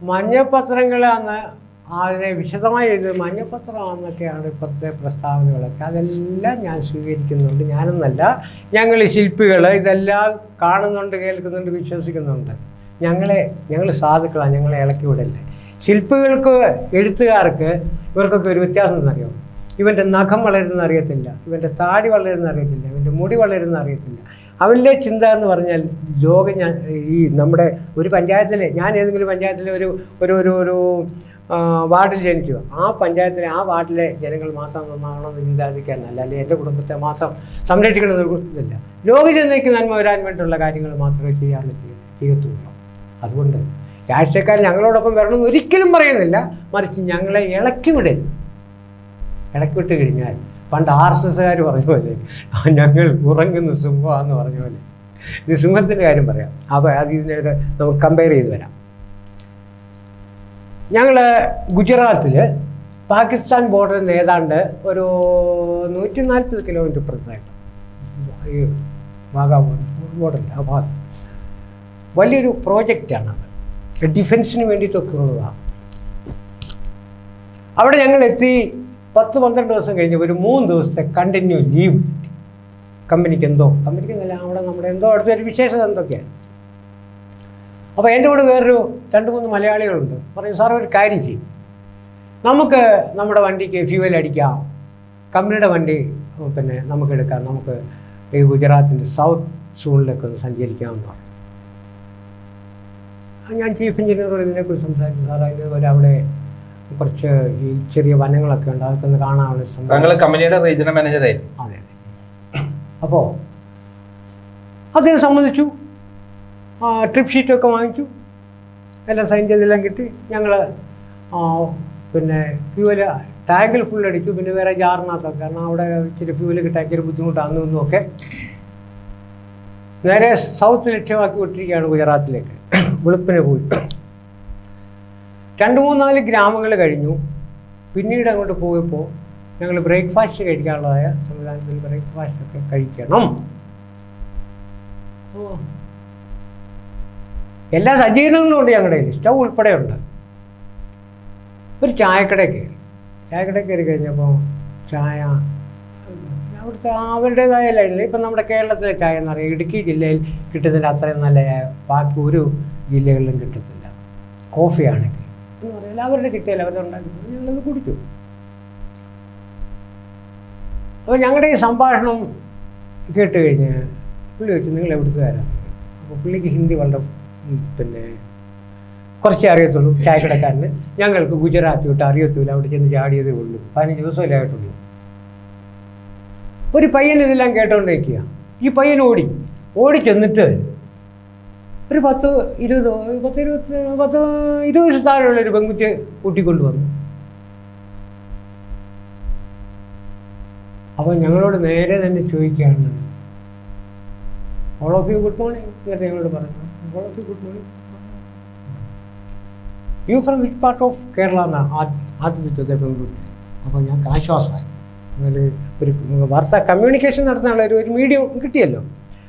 മഞ്ഞപ്പത്രങ്ങളാണ് അതിനെ വിശദമായി എഴുതുന്നത്, മഞ്ഞപ്പത്രമാണെന്നൊക്കെയാണ് ഇപ്പോഴത്തെ പ്രസ്താവനകളൊക്കെ. അതെല്ലാം ഞാൻ സ്വീകരിക്കുന്നുണ്ട്. ഞാനെന്നല്ല, ഞങ്ങൾ ശില്പികൾ ഇതെല്ലാം കാണുന്നുണ്ട്, കേൾക്കുന്നുണ്ട്, വിശ്വസിക്കുന്നുണ്ട്. ഞങ്ങൾ സാധുക്കളാണ്, ഞങ്ങളെ ഇളക്കി വിടല്ലേ. ശില്പികൾക്ക്, എഴുത്തുകാർക്ക് ഇവർക്കൊക്കെ ഒരു വ്യത്യാസം എന്നറിയാം. ഇവൻ്റെ നഖം വളരുന്ന അറിയത്തില്ല, ഇവൻ്റെ താടി വളരുന്ന അറിയത്തില്ല, ഇവൻ്റെ മുടി വളരുന്ന അറിയത്തില്ല. അവൻ്റെ ചിന്ത എന്ന് പറഞ്ഞാൽ ഈ നമ്മുടെ ഒരു പഞ്ചായത്തിലെ, ഞാൻ ഏതെങ്കിലും പഞ്ചായത്തിലെ ഒരു വാർഡിൽ ജനിച്ചു, ആ പഞ്ചായത്തിലെ ആ വാർഡിലെ ജനങ്ങൾ മാസം നന്നാവണമെന്ന് ചിന്താതിക്കാനല്ല, അല്ലെങ്കിൽ എൻ്റെ കുടുംബത്തെ മാസം സംരക്ഷിക്കണമെന്നില്ല. ലോകജനതയ്ക്ക് നന്മ വരാൻ വേണ്ടിയുള്ള കാര്യങ്ങൾ മാത്രമേ ചെയ്യത്തുള്ളൂ. അതുകൊണ്ട് രാഷ്ട്രീയക്കാർ ഞങ്ങളോടൊപ്പം വരണമെന്ന് ഒരിക്കലും പറയുന്നില്ല, മറിച്ച് ഞങ്ങളെ ഇളക്കി വിടരുത്. ഇളക്കി വിട്ട് കഴിഞ്ഞാൽ പണ്ട് RSSകാർ പറഞ്ഞ പോലെ ഞങ്ങൾ ഉറങ്ങുന്ന സിംഹമാണെന്ന് പറഞ്ഞ പോലെ, ഇത് സിംഹത്തിൻ്റെ കാര്യം പറയാം. അപ്പോൾ അത് ഇതിനൊക്കെ നമുക്ക് കമ്പയർ ചെയ്ത് വരാം. ഞങ്ങൾ ഗുജറാത്തിൽ പാകിസ്ഥാൻ ബോർഡറിൽ നിന്ന് ഏതാണ്ട് ഒരു 140 കിലോമീറ്റർ ഇപ്പുറത്തായിട്ട് ഈ വാഗാ ബോർഡറിൻ്റെ ആ ഭാഗത്ത് വലിയൊരു പ്രോജക്റ്റാണത്, ഡിഫൻസിന് വേണ്ടിയിട്ടൊക്കെ ഉള്ളതാണ്. അവിടെ ഞങ്ങൾ എത്തി 10-12 ദിവസം കഴിഞ്ഞ് ഒരു 3 ദിവസത്തെ കണ്ടിന്യൂ ലീവ് കിട്ടി. കമ്പനിക്കെന്നല്ല, അവിടെ നമ്മുടെ എന്തോ അടുത്തൊരു വിശേഷത എന്തൊക്കെയാണ്. അപ്പോൾ എൻ്റെ കൂടെ വേറൊരു 2-3 മലയാളികളുണ്ട്. പറയും, സാർ ഒരു കാര്യം ചെയ്യും, നമുക്ക് നമ്മുടെ വണ്ടിക്ക് ഫ്യൂവൽ അടിക്കാം, കമ്പനിയുടെ വണ്ടി നമുക്ക് എടുക്കാം, നമുക്ക് ഈ ഗുജറാത്തിൻ്റെ സൗത്ത് സോണിലേക്ക് ഒന്ന് സഞ്ചരിക്കാമെന്ന് പറഞ്ഞു. ഞാൻ ചീഫ് എഞ്ചിനീയറോട് ഇതിനെക്കുറിച്ച് സംസാരിച്ചു. സാർ അതിന് അവിടെ കുറച്ച് ഈ ചെറിയ വനങ്ങളൊക്കെ ഉണ്ട്, അതൊക്കെ ഒന്ന് കാണാനുള്ള കമ്പനിയുടെ റീജിയണൽ മാനേജറായിരുന്നു. അതെ. അപ്പോൾ അദ്ദേഹം സമ്മതിച്ചു. ട്രിപ്പ് വാങ്ങിച്ചു, എല്ലാം സൈൻ ചെയ്തെല്ലാം കിട്ടി. ഞങ്ങൾ ഫ്യൂവൽ ടാങ്കിൽ ഫുൾ അടിച്ചു. പിന്നെ വേറെ ജാറിനകത്തൊക്കെ, കാരണം അവിടെ ഇച്ചിരി ഫ്യൂവൽ കിട്ടാൻ ഇച്ചിരി ബുദ്ധിമുട്ടാണ് എന്നൊക്കെ നേരെ സൗത്ത് ലക്ഷ്യമാക്കി വിട്ടിരിക്കുകയാണ്, ഗുജറാത്തിലേക്ക്. വെളുപ്പിനെ പോയി 2-3-4 ഗ്രാമങ്ങൾ കഴിഞ്ഞു. പിന്നീട് അങ്ങോട്ട് പോയപ്പോൾ ഞങ്ങൾ ബ്രേക്ക്ഫാസ്റ്റ് കഴിക്കാനുള്ളതായ സംവിധാനത്തിൽ ബ്രേക്ക്ഫാസ്റ്റൊക്കെ കഴിക്കണം. എല്ലാ സജ്ജീകരണങ്ങളും ഉണ്ട് ഞങ്ങളുടെ കയ്യിൽ, സ്റ്റൗ ഉൾപ്പെടെ ഉണ്ട്. ഒരു ചായക്കടയിൽ കയറി കഴിഞ്ഞപ്പോൾ ചായ അവിടുത്തെ അവരുടേതായ ലൈനിൽ, ഇപ്പം നമ്മുടെ കേരളത്തിലെ ചായ എന്ന് പറയുക ഇടുക്കി ജില്ലയിൽ കിട്ടുന്നതിൻ്റെ അത്രയും നല്ല ബാക്കി ഒരു ജില്ലകളിലും കിട്ടത്തില്ല. കോഫിയാണെങ്കിൽ എന്ന് പറഞ്ഞാൽ അവരുടെ കിട്ടിയാൽ അവരുടെ ഉണ്ടാക്കി ഞങ്ങളത് കുടിച്ചു. അപ്പോൾ ഞങ്ങളുടെ ഈ സംഭാഷണം കേട്ട് കഴിഞ്ഞ് പുള്ളി വെച്ചു, നിങ്ങൾ എവിടുത്തുകാരാണ്? അപ്പോൾ പുള്ളിക്ക് ഹിന്ദി വളരെ പിന്നെ കുറച്ചേ അറിയത്തുള്ളൂ. ചായക്കടക്കാരന് ഞങ്ങൾക്ക് ഗുജറാത്തി വിട്ട് അറിയത്തില്ല, അവിടെ ചെന്ന് ചാടിയതേ ഉള്ളൂ, 15 ദിവസമല്ലേ ആയിട്ടുള്ളൂ. ഒരു പയ്യൻ ഇതെല്ലാം കേട്ടോണ്ടിരിക്കുക. ഈ പയ്യൻ ഓടി ചെന്നിട്ട് ഒരു 10-20 താഴെയുള്ളൊരു പെൺകുട്ടിയെ കൂട്ടിക്കൊണ്ടുവന്നു. അപ്പോൾ ഞങ്ങളോട് നേരെ തന്നെ ചോദിക്കുകയാണ്, all of you good morning എന്നിട്ട് ഞങ്ങളോട് പറഞ്ഞു, all of you good morning, you from which part of Kerala എന്നാണ് ആദ്യത്തെ ചോദ്യം പെൺകുട്ടി. അപ്പോൾ ഞങ്ങൾക്ക് ആശ്വാസമായി. അങ്ങനെ ഒരു വാർത്താ കമ്മ്യൂണിക്കേഷൻ നടത്താനുള്ള ഒരു മീഡിയം കിട്ടിയല്ലോ.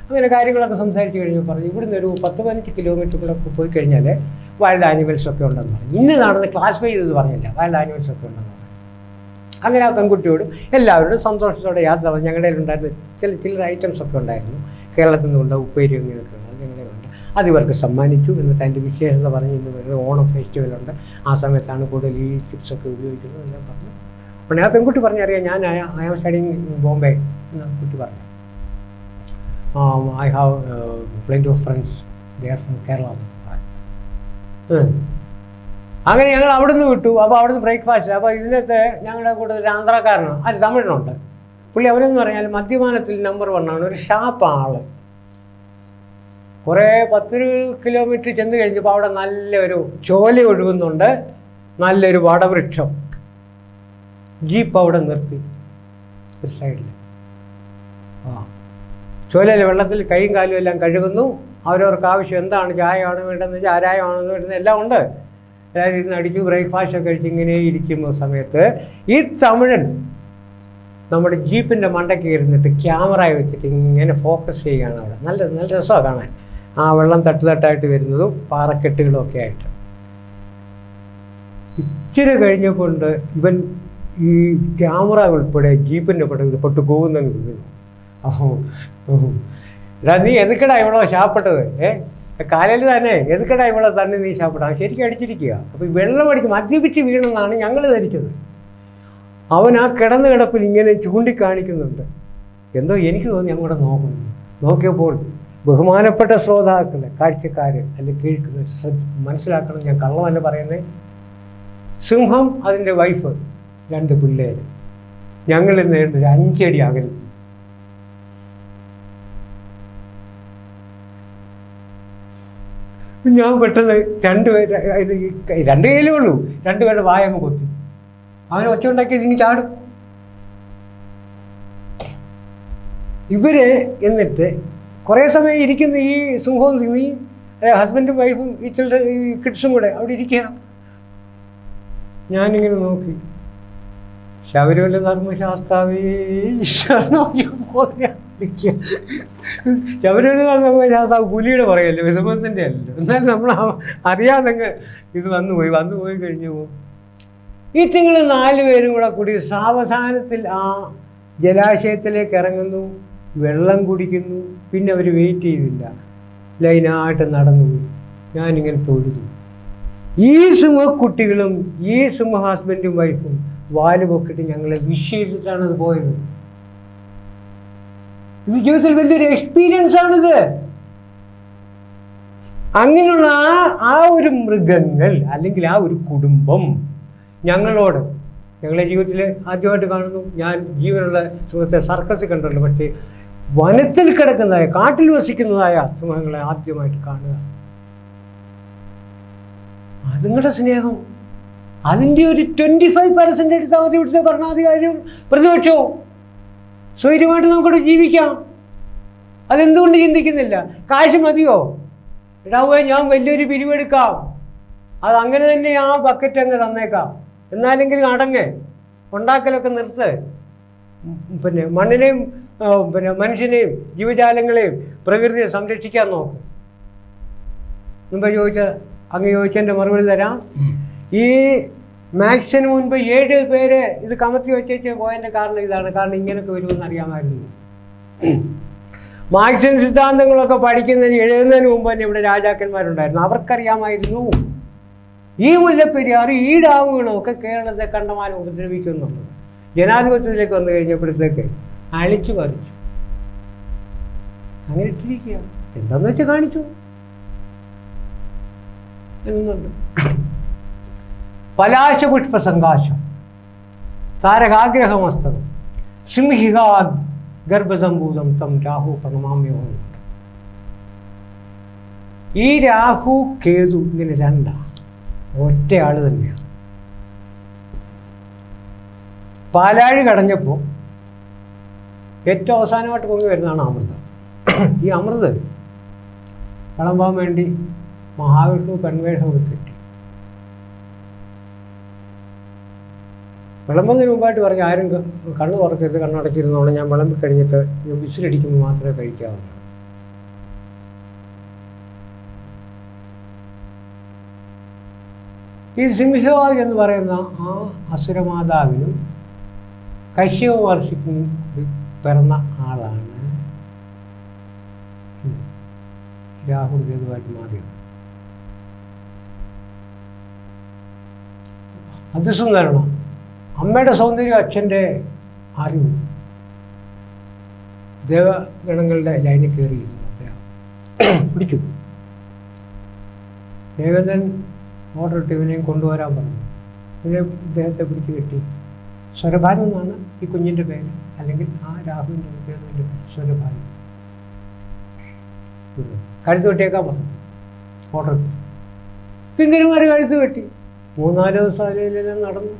അങ്ങനെ കാര്യങ്ങളൊക്കെ സംസാരിച്ച് കഴിഞ്ഞ് പറഞ്ഞു, ഇവിടുന്ന് ഒരു 10-15 കിലോമീറ്റർ കൂടെ പോയി കഴിഞ്ഞാൽ വൈൽഡ് ആനിമൽസൊക്കെ ഉണ്ടെന്ന് പറഞ്ഞു. ഇന്നതാണെന്ന് ക്ലാസിഫൈ ചെയ്തത് പറഞ്ഞില്ല, വൈൽഡ് ആനിമൽസൊക്കെ ഉണ്ടെന്ന് പറഞ്ഞു. അങ്ങനെ ആ പെൺകുട്ടിയോടും എല്ലാവരോടും സന്തോഷത്തോടെ യാത്ര പറഞ്ഞു. ഞങ്ങളുടെ ഉണ്ടായിരുന്ന ചില ഐറ്റംസൊക്കെ ഉണ്ടായിരുന്നു, കേരളത്തിൽ നിന്നുണ്ട്, ഉപ്പേരി ഇങ്ങനെയൊക്കെ ഉണ്ട്, ഞങ്ങളുടെ ഉണ്ട്. അത് ഇവർക്ക് സമ്മാനിച്ചു. എന്നിട്ട് അതിൻ്റെ വിശേഷത പറഞ്ഞ് ഇന്ന് ഓണം ഫെസ്റ്റിവലുണ്ട്, ആ സമയത്താണ് കൂടുതൽ ഈ ചിപ്സൊക്കെ ഉപയോഗിക്കുന്നത് എല്ലാം പറഞ്ഞു. അപ്പോൾ ആ പെൺകുട്ടി പറഞ്ഞറിയാം, ഞാൻ ഐ ആം സ്റ്റഡിങ് ബോംബെ എന്ന് കുട്ടി പറഞ്ഞു. I have plenty of friends, they are from Kerala. അങ്ങനെ ഞങ്ങൾ അവിടെ നിന്ന് വിട്ടു. അപ്പോൾ അവിടെ നിന്ന് ബ്രേക്ക്ഫാസ്റ്റ്. അപ്പോൾ ഇതിനകത്ത് ഞങ്ങളുടെ കൂടെ ഒരു ആന്ധ്രാക്കാരനാണ്, അത് തമിഴിനുണ്ട്. പുള്ളി അവരെന്ന് പറഞ്ഞാൽ മദ്യപാനത്തിൽ നമ്പർ 1 ആണ്, ഒരു ഷാപ്പാണ് ആൾ. കുറേ 10 കിലോമീറ്റർ ചെന്ന് കഴിഞ്ഞപ്പോൾ അവിടെ നല്ലൊരു ചോല ഒഴുകുന്നുണ്ട്, നല്ലൊരു വടവൃക്ഷം. ജീപ്പ് അവിടെ നിർത്തി ഒരു സൈഡിൽ. ചോലയിൽ വെള്ളത്തിൽ കൈയും കാലും എല്ലാം കഴുകുന്നു. അവരവർക്ക് ആവശ്യം എന്താണ്, ചായയാണ് വേണ്ടതെന്ന്, ചാരായമാണെന്ന് വേണ്ടത് എല്ലാം ഉണ്ട്. എല്ലാവരും ഇരുന്ന് അടിച്ചു ബ്രേക്ക്ഫാസ്റ്റൊക്കെ കഴിച്ച് ഇങ്ങനെ ഇരിക്കുന്ന സമയത്ത് ഈ തമിഴൻ നമ്മുടെ ജീപ്പിൻ്റെ മണ്ടയ്ക്ക് ഇരുന്നിട്ട് ക്യാമറ വെച്ചിട്ട് ഇങ്ങനെ ഫോക്കസ് ചെയ്യുകയാണ്. അവിടെ നല്ല രസമാണ് കാണാൻ, ആ വെള്ളം തട്ടുതട്ടായിട്ട് വരുന്നതും പാറക്കെട്ടുകളും ഒക്കെ ആയിട്ട്. ഇച്ചിരി കഴിഞ്ഞപ്പോൾ ഇവൻ ഈ ക്യാമറ ഉൾപ്പെടെ ജീപ്പിൻ്റെ പടം പൊട്ട് പോകുന്നെന്ന് തോന്നുന്നു. അപ്പോൾ എടാ നീ എതുക്കടാ ഇവളോ ഷാപ്പെട്ടത്, കാലയിൽ തന്നെ എതുക്കടാ ഇവളെ തന്നെ നീ ഷാപ്പെടാ, ശരിക്കും അടിച്ചിരിക്കുക. അപ്പോൾ ഈ വെള്ളം അടിച്ച് മദ്യപിച്ച് വീണെന്നാണ് ഞങ്ങൾ ധരിച്ചത്. അവൻ ആ കിടപ്പിൽ ഇങ്ങനെ ചൂണ്ടിക്കാണിക്കുന്നുണ്ട്. എന്തോ എനിക്ക് തോന്നി അങ്ങോട്ട് നോക്കുന്നു. നോക്കിയപ്പോൾ ബഹുമാനപ്പെട്ട ശ്രോതാക്കൾ, കാഴ്ചക്കാർ അല്ലെങ്കിൽ കേൾക്കുന്നവർ മനസ്സിലാക്കണം, ഞാൻ കള്ളമല്ല പറയുന്നത്. സിംഹം, അതിൻ്റെ വൈഫ്, 2 പിള്ളേർ, ഞങ്ങളിൽ നേരിട്ട് ഒരു 5 അടി അകലത്തിൽ. ഞാൻ പെട്ടെന്ന് 2 കയ്യിലേ ഉള്ളൂ, 2 പേരുടെ വായങ്ങ് പൊത്തി. അവന് ഒച്ച ഉണ്ടാക്കിയത് ഇങ്ങനെ ചാടും. ഇവര് എന്നിട്ട് കുറേ സമയം ഇരിക്കുന്ന ഈ സിംഹവും ഈ ഹസ്ബൻഡും വൈഫും ഈ കിഡ്സും കൂടെ അവിടെ ഇരിക്കുക. ഞാനിങ്ങനെ നോക്കി, ശബരിമല ധർമ്മശാസ്താവേ ശബരിമല ധർമ്മശാസ്താവ് പുലിയുടെ പറയല്ലേ, വിഷമത്തിൻ്റെ അല്ലല്ലോ. എന്നാൽ നമ്മൾ അറിയാതെ ഇത് വന്നു പോയി കഴിഞ്ഞു പോകും. ഈറ്റുങ്ങൾ 4 പേരും കൂടി സാവധാനത്തിൽ ആ ജലാശയത്തിലേക്ക് ഇറങ്ങുന്നു, വെള്ളം കുടിക്കുന്നു. പിന്നെ അവർ വെയിറ്റ് ചെയ്തില്ല, ലൈനായിട്ട് നടന്നുപോയി. ഞാനിങ്ങനെ തൊഴുതു. ഈ സിംഹക്കുട്ടികളും ഈ സിംഹ ഹസ്ബൻഡും വൈഫും വാല് പൊക്കിട്ട് ഞങ്ങളെ വിഷ് ചെയ്തിട്ടാണ് അത് പോയത്. ഇത് ജീവിതത്തിൽ വലിയൊരു എക്സ്പീരിയൻസ് ആണിത്. അങ്ങനെയുള്ള ആ ഒരു മൃഗങ്ങൾ അല്ലെങ്കിൽ ആ ഒരു കുടുംബം ഞങ്ങളോട്, ഞങ്ങളെ ജീവിതത്തിൽ ആദ്യമായിട്ട് കാണുന്നു. ഞാൻ ജീവനുള്ള സിംഹത്തെ സർക്കസിൽ കണ്ടുള്ളൂ, പക്ഷേ വനത്തിൽ കിടക്കുന്നതായ, കാട്ടിൽ വസിക്കുന്നതായ സിംഹങ്ങളെ ആദ്യമായിട്ട് കാണുക. അതുങ്ങളുടെ സ്നേഹം, അതിൻ്റെ ഒരു 25% എടുത്താൽ മതി. ഇവിടുത്തെ ഭരണാധികാരിയും പ്രതിപക്ഷവും സ്വൈര്യമായിട്ട് നമുക്കിവിടെ ജീവിക്കാം. അതെന്തുകൊണ്ട് ചിന്തിക്കുന്നില്ല? കാശ് മതിയോ? ഇടാവുക, ഞാൻ വലിയൊരു പിരിവെടുക്കാം, അതങ്ങനെ തന്നെ ആ ബക്കറ്റ് അങ്ങ് തന്നേക്കാം, എന്നാലെങ്കിലും അടങ്ങ്, ഉണ്ടാക്കലൊക്കെ നിർത്ത്. പിന്നെ മണ്ണിനെയും മനുഷ്യനെയും ജീവജാലങ്ങളെയും പ്രകൃതിയെ സംരക്ഷിക്കാൻ നോക്കും. മുമ്പ് അങ്ങ് ചോദിച്ചതിൻ്റെ മറുപടി തരാം. ഈ മാക്സിന് മുൻപ് 7 പേര് ഇത് കമത്തി വെച്ചേച്ച് പോയതിൻ്റെ കാരണം ഇതാണ്. കാരണം ഇങ്ങനെയൊക്കെ വരുമെന്ന് അറിയാമായിരുന്നു. മാർക്സിയൻ സിദ്ധാന്തങ്ങളൊക്കെ പഠിക്കുന്നതിന് എഴുതുന്നതിന് മുമ്പ് തന്നെ ഇവിടെ രാജാക്കന്മാരുണ്ടായിരുന്നു. അവർക്കറിയാമായിരുന്നു ഈ മുല്ലപ്പെരിയാർ ഈ ഡാമുകളൊക്കെ കേരളത്തെ കണ്ടമാനം ഉപദ്രവിക്കുന്നുണ്ട്. ജനാധിപത്യത്തിലേക്ക് വന്നു കഴിഞ്ഞപ്പോഴത്തേക്ക് അഴിച്ചു പറിച്ചു. അങ്ങനെ ഇട്ടിരിക്കുക. എന്താന്ന് വെച്ചാൽ കാണിച്ചു എന്നുണ്ട്. പലാശപുഷ്പ സങ്കാശം, താരകാഗ്രഹമസ്തകം, സിംഹികാ ഗർഭസംഭൂതം തം രാഹു പ്രണമാമ്യോ. ഈ രാഹു കേതു ഇങ്ങനെ രണ്ടാണ്, ഒറ്റയാള് തന്നെയാണ്. പാലാഴി കടഞ്ഞപ്പോൾ ഏറ്റവും അവസാനമായിട്ട് പൊങ്ങി വരുന്നതാണ് അമൃത്. ഈ അമൃത് വിളമ്പാൻ വേണ്ടി മഹാവിഷ്ണു പെൺവേഷം കിട്ടി. വിളമ്പുന്നതിന് മുമ്പായിട്ട് പറഞ്ഞ് ആരും കണ്ണു തുറക്കരുത്, കണ്ണടച്ചിരുന്നോളെ, ഞാൻ വിളമ്പി കഴിഞ്ഞിട്ട് വിസിലടിക്കുമ്പോൾ മാത്രമേ കഴിക്കാവുള്ളൂ. ഈ സിംഹവാദി എന്ന് പറയുന്ന ആ അസുരമാതാവിനും കശ്യപ മഹർഷിക്കും പിറന്ന ആളാണ് രാഹുൽ കേതുവായിട്ട് മാറിയത്. അതിസുന്ദരണം. അമ്മയുടെ സൗന്ദര്യം, അച്ഛൻ്റെ അറിവ്, ദേവഗണങ്ങളുടെ ലൈനിൽ കയറിയിരുന്നു. അദ്ദേഹം പിടിച്ചു. ദേവേന്ദ്രൻ ഓർഡർ ഇട്ട് ഇവനെയും കൊണ്ടുവരാൻ പറഞ്ഞു. ഇവനെ ഇദ്ദേഹത്തെ പിടിച്ച് കെട്ടി. സ്വരഭാനു എന്നാണ് ഈ കുഞ്ഞിൻ്റെ പേര്, അല്ലെങ്കിൽ ആ രാഹുവിൻ്റെ കേതുവിൻ്റെ പേര് സ്വരഭാനു. കഴുത്ത് വെട്ടിയേക്കാൻ പറഞ്ഞു. ഓർഡർ ഇട്ടു. കിങ്കരന്മാർ കഴുത്ത് വെട്ടി. 3-4 ദിവസം അതിലെല്ലാം നടന്നു.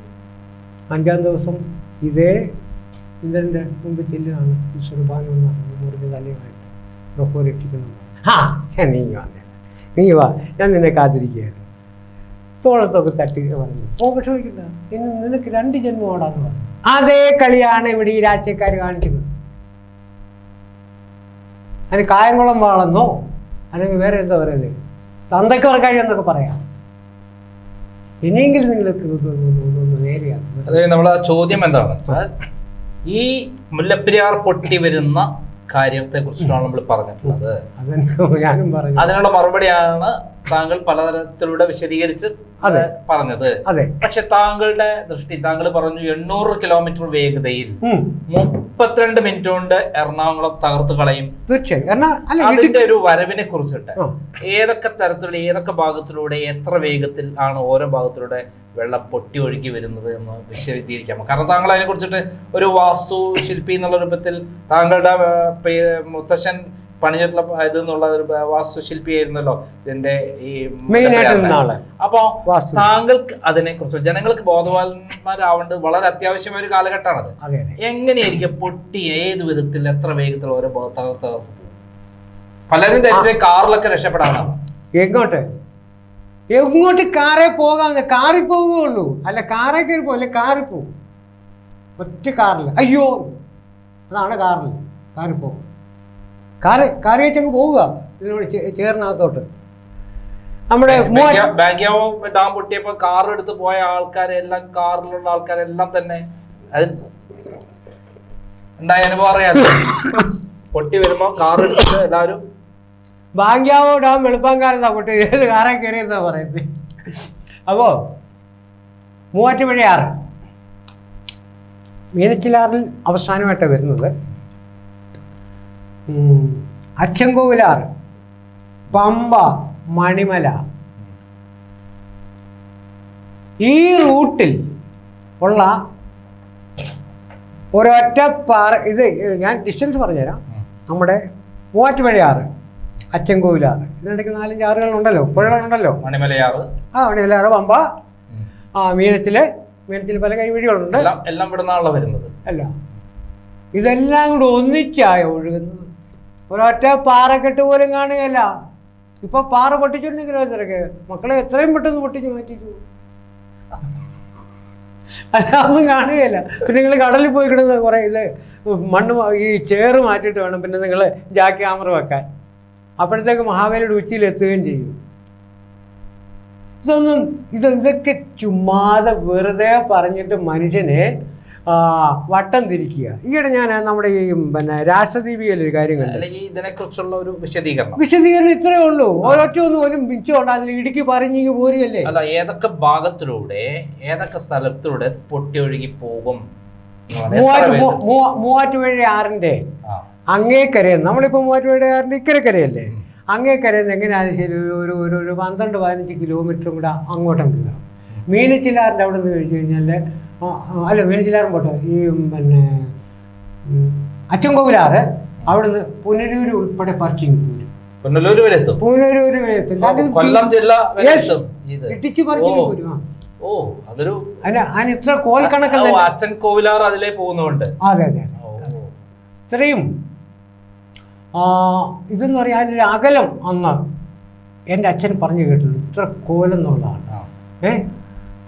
5-ാം ദിവസം ഇതേ ഇന്ദ്രൻ്റെ മുമ്പ് ചെല്ലുകയാണ് ഈ സ്വരഭാനു എന്ന് പറഞ്ഞു. മുറിഞ്ഞ തലയുമായിട്ട് പ്രൊഫോ രക്ഷിക്കുന്നു. നീ വന്നേ, നീ വാ, ഞാൻ നിന്നെ കാത്തിരിക്കുകയായിരുന്നു. തോളത്തൊക്കെ തട്ടി പറഞ്ഞു. പക്ഷെ വയ്ക്കില്ല, ഇന്ന് നിനക്ക് 2 ജന്മം ഓടാന്ന് പറഞ്ഞു. അതേ കളിയാണ് ഇവിടെ ഈ രാഷ്ട്രീയക്കാർ കാണിക്കുന്നത്. അതിന് കായംകുളം വാളെന്നോ അല്ലെങ്കിൽ വേറെ എന്താ പറയുന്നത്, തന്തയ്ക്ക് ഉറക്കഴിയെന്നൊക്കെ പറയാം. ഇനിയെങ്കിലും നിങ്ങൾക്ക് ഒന്ന് നേരെയാണ്. അതായത് നമ്മളെ ചോദ്യം എന്താണെന്ന് വെച്ചാൽ, ഈ മുല്ലപ്പെരിയാർ പൊട്ടി വരുന്ന കാര്യത്തെ കുറിച്ചിട്ടാണ് നമ്മൾ പറഞ്ഞിട്ടുള്ളത്. ഞാനും പറഞ്ഞു. അതിനുള്ള മറുപടിയാണ് താങ്കൾ പലതരത്തിലൂടെ വിശദീകരിച്ച് പറഞ്ഞത്. പക്ഷെ താങ്കളുടെ ദൃഷ്ടിയിൽ താങ്കൾ പറഞ്ഞു 800 കിലോമീറ്റർ വേഗതയിൽ 32 മിനിറ്റ് കൊണ്ട് എറണാകുളം തകർത്ത് കളയും. അതിന്റെ ഒരു വരവിനെ കുറിച്ചിട്ട് ഏതൊക്കെ തരത്തിലുള്ള, ഏതൊക്കെ ഭാഗത്തിലൂടെ, എത്ര വേഗത്തിൽ ആണ് ഓരോ ഭാഗത്തിലൂടെ വെള്ളം പൊട്ടി ഒഴുകി വരുന്നത് എന്ന് വിശദീകരിക്കാമോ? കാരണം താങ്കൾ അതിനെ കുറിച്ചിട്ട് ഒരു വാസ്തുശില്പി എന്നുള്ള രൂപത്തിൽ താങ്കളുടെ മുത്തശ്ശൻ പണിഞ്ഞിട്ടുള്ള ഇതെന്നുള്ള ഒരു വാസ്തുശില്പി ആയിരുന്നല്ലോ ഇതിന്റെ ഈ. അപ്പൊ താങ്കൾക്ക് അതിനെ കുറിച്ച് ജനങ്ങൾക്ക് ബോധവാന്മാരാവേണ്ടത് വളരെ അത്യാവശ്യമായ ഒരു കാലഘട്ടമാണത്. എങ്ങനെയായിരിക്കും പൊട്ടി, ഏത് വിധത്തിൽ, എത്ര വേഗത്തിൽ ഓരോ തകർത്ത് പലരും ധരിച്ച കാറിലൊക്കെ രക്ഷപ്പെടാനാണ്. എങ്ങോട്ട് കാറേ പോകാന്ന്, കാറിൽ പോവുകയുള്ളൂ. അല്ല കാറേ കയറി പോലെ കാറിൽ പോകും. ഒറ്റ കാറിൽ അയ്യോ, അതാണ് കാറിൽ പോകും. കാറി വെച്ചങ്ങ് പോവുക. ഇതിനോട് ചേർന്നകത്തോട്ട് നമ്മുടെ ഡാം പൊട്ടിയപ്പോ കാർ എടുത്ത് പോയ ആൾക്കാരെല്ലാം, കാറിലുള്ള ആൾക്കാരെല്ലാം തന്നെ അതിൽ ഉണ്ടായ അനുഭവം അറിയാലോ. പൊട്ടി വരുമ്പോ കാർ എടുത്തിട്ട് എല്ലാവരും ബാങ്ക്യാവോ ഡാം വെളുപ്പാങ്കാരെന്താ പൊട്ടി, ഏത് കാറെ കയറിയെന്നാ പറയുന്നത്. അപ്പോൾ മൂവാറ്റുപുഴയാറ്, മീനച്ചിലാറിൽ അവസാനമായിട്ടാണ് വരുന്നത്. അച്ചൻകോവിലാറ്, പമ്പ, മണിമല, ഈ റൂട്ടിൽ ഉള്ള ഒരൊറ്റ പാറ. ഇത് ഞാൻ ഡിസ്റ്റൻസ് പറഞ്ഞുതരാം. നമ്മുടെ മൂവാറ്റുപുഴയാറ്, അച്ചൻകോവിലാറ്, ഇതിനിടയ്ക്ക് 4-5 ആറുകളുണ്ടല്ലോ, പുഴകളുണ്ടല്ലോ. മണിമലയാറ്, മണിമലയാറ്, പമ്പ, മീനച്ചില് പല കൈവഴികളുണ്ട്. എല്ലാം ഇവിടുന്നാണല്ലോ വരുന്നത്. അല്ല, ഇതെല്ലാം കൂടെ ഒന്നിച്ചായ ഒഴുകുന്നത്. ഒരൊറ്റ പാറക്കെട്ട് പോലും കാണുകയല്ല. ഇപ്പൊ പാറ പൊട്ടിച്ചിട്ടുണ്ടെങ്കിലോ തിരക്ക് മക്കളെ എത്രയും പെട്ടെന്ന് പൊട്ടിച്ച് മാറ്റിച്ചു. അതൊന്നും കാണുകയല്ല. പിന്നെ നിങ്ങൾ കടലിൽ പോയി കിടന്ന് കുറേ ഇത് മണ്ണ് ഈ ചേറ് മാറ്റിയിട്ട് വേണം പിന്നെ നിങ്ങൾ ജാക്ക് ക്യാമറ വെക്കാൻ. അപ്പോഴത്തേക്ക് മഹാബലിയുടെ ഉച്ചിയിൽ എത്തുകയും ചെയ്യും. ഇതൊക്കെ ചുമ്മാതെ വെറുതെ പറഞ്ഞിട്ട് മനുഷ്യനെ വട്ടം തിരിക്കുക. ഈയിടെ ഞാൻ നമ്മുടെ ഈ പിന്നെ രാഷ്ട്രദീപികയിൽ ഒരു കാര്യം കണ്ടു. ഇതിനെക്കുറിച്ചുള്ള ഒരു വിശദീകരണം ഇത്രയേ ഉള്ളൂ. ഒരൊറ്റൊന്നും ഒരു മിച്ചമുണ്ട്. അതിൽ ഇടുക്കി പറഞ്ഞിങ്ങ് പോരുകയല്ലേ. അല്ല, ഏതൊക്കെ ഭാഗത്തിലൂടെ ഏതൊക്കെ സ്ഥലത്തിലൂടെ പൊട്ടി ഒഴുകി പോകും? മൂവാറ്റുപുഴ ആറിന്റെ അങ്ങേക്കരയിൽ, നമ്മളിപ്പോൾ മൂവാറ്റുപുഴ ആറിന്റെ ഇക്കരക്കരയല്ലേ, അങ്ങേക്കരയിൽ എങ്ങനെയാണെന്ന് ശരി ഒരു ഒരു ഒരു 12-15 കിലോമീറ്ററും കൂടെ അങ്ങോട്ടും കയറും. മീനച്ചിലാറിൻ്റെ അവിടെ നിന്ന് കഴിച്ചു കഴിഞ്ഞാൽ അല്ല, മീനച്ചിലാറും പോട്ടെ, ഈ പിന്നെ അച്ചൻകോവിലാറ് അവിടുന്ന് പുനലൂർ ഉൾപ്പെടെ പറിച്ചിങ് പോരും. പുനലൂർ വരെ എത്തും. കൊല്ലം ജില്ല ഇടിച്ചു പറിച്ചിങ് പോരും. ഓ, അതൊരു അതിന് ഇത്ര കോൽ കണക്ക് അച്ചൻകോവിലാർ അതിലേ പോകുന്നുണ്ട്. അതെ അതെ, ഇത്രയും ഇതെന്ന് പറയാൻ അതിൻ്റെ അകലം അന്ന് എൻ്റെ അച്ഛൻ പറഞ്ഞു കേട്ടുള്ളൂ, ഇത്ര കോലെന്നുള്ളതാണ്.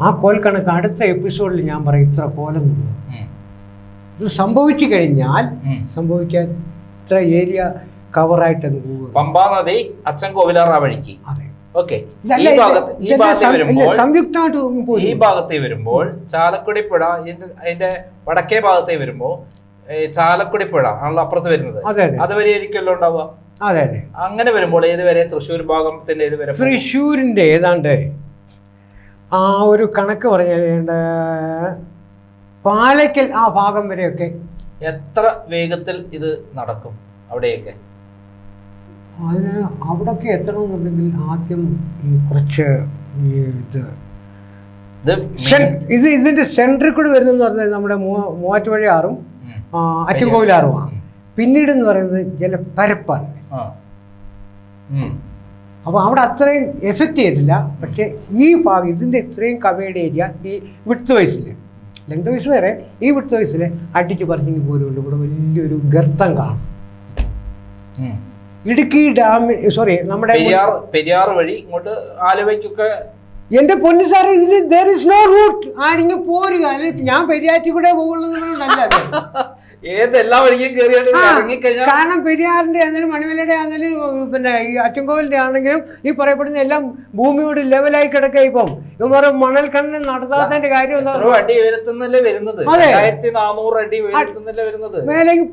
ആ കോൽ കണക്ക് അടുത്ത എപ്പിസോഡിൽ ഞാൻ പറയും ഇത്ര കോലെന്നുള്ളത്. ഇത് സംഭവിച്ചു കഴിഞ്ഞാൽ സംഭവിക്കാൻ ഇത്ര ഏരിയ കവറായിട്ട് അങ്ങ് പോകും. പമ്പാ നദി അച്ചൻകോവിലാർ ആ വഴിക്ക്. അതെ, ഓക്കെ. സംയുക്തമായിട്ട് ഈ ഭാഗത്തേ വരുമ്പോൾ ചാലക്കുടി പുഴ, അതിന്റെ വടക്കേ ഭാഗത്തേ വരുമ്പോൾ ചാലക്കുടി പുഴ ആണല്ലോ അപ്പുറത്ത് വരുന്നത്. അതുവരെ ആയിരിക്കുമല്ലോ ഉണ്ടാവുക. അതെ അതെ. അങ്ങനെ വരുമ്പോൾ ഏതുവരെ? തൃശ്ശൂർ ഭാഗത്തിന്റെ ഏതുവരെ? തൃശ്ശൂരിന്റെ ഏതാണ്ട് ആ ഒരു കണക്ക് പറഞ്ഞാൽ പാലയ്ക്കൽ ആ ഭാഗം വരെയൊക്കെ. എത്ര വേഗത്തിൽ ഇത് നടക്കും അവിടെയൊക്കെ? അതിന് അവിടെയൊക്കെ എത്തണമെന്നുണ്ടെങ്കിൽ ആദ്യം ഈ കുറച്ച് ഇതിന്റെ സെൻട്രിൽ കൂടി വരുന്നതെന്ന് പറഞ്ഞാൽ നമ്മുടെ മൂവാറ്റുപുഴ ആറും അച്ചൻകോവിലാറുമാണ്. പിന്നീട് എന്ന് പറയുന്നത് ജലപ്പരപ്പാണ്. അപ്പോൾ അവിടെ അത്രയും എഫക്റ്റ് ചെയ്തില്ല. പക്ഷേ ഈ ഭാഗം ഇതിൻ്റെ ഇത്രയും കവേഡ് ഏരിയ ഈ വിഡ്ത്ത് വൈസിൽ, ലെങ്ത് വൈസ് വേറെ, ഈ വിഡ്ത്ത് വൈസിൽ അടിച്ച് പറിച്ചെങ്കിൽ പോലും ഇവിടെ വലിയൊരു ഗർത്തം കാണും. ഇടുക്കി ഡാമിൽ, സോറി, നമ്മുടെ പെരിയാർ വഴി ഇങ്ങോട്ട് ആലുവയ്ക്കൊക്കെ. എന്റെ പൊന്നു സാറേ, ഇതിന് there is no route. ആരെങ്കിലും പോരുക. ഞാൻ പെരിയാറ്റിൽ കൂടെ പോകുള്ളൂ. ഏതെല്ലാ വഴിക്കും കയറിയാൽ, കാരണം പെരിയാറിന്റെ ആണെങ്കിലും മണിമലയുടെ ആണെങ്കിലും പിന്നെ ഈ അച്ചൻകോവിലിന്റെ ആണെങ്കിലും ഈ പറയപ്പെടുന്ന എല്ലാം ഭൂമിയോട് ലെവലായി കിടക്കുക. ഇപ്പം ഇവർ മണൽ കണ്ണ് നടത്താത്തതിന്റെ കാര്യം അടി ഉയരത്തുന്നല്ലേ വരുന്നത്. 1400 അടി ഉയരത്തുന്നല്ലേ വരുന്നത്. മേലേക്ക്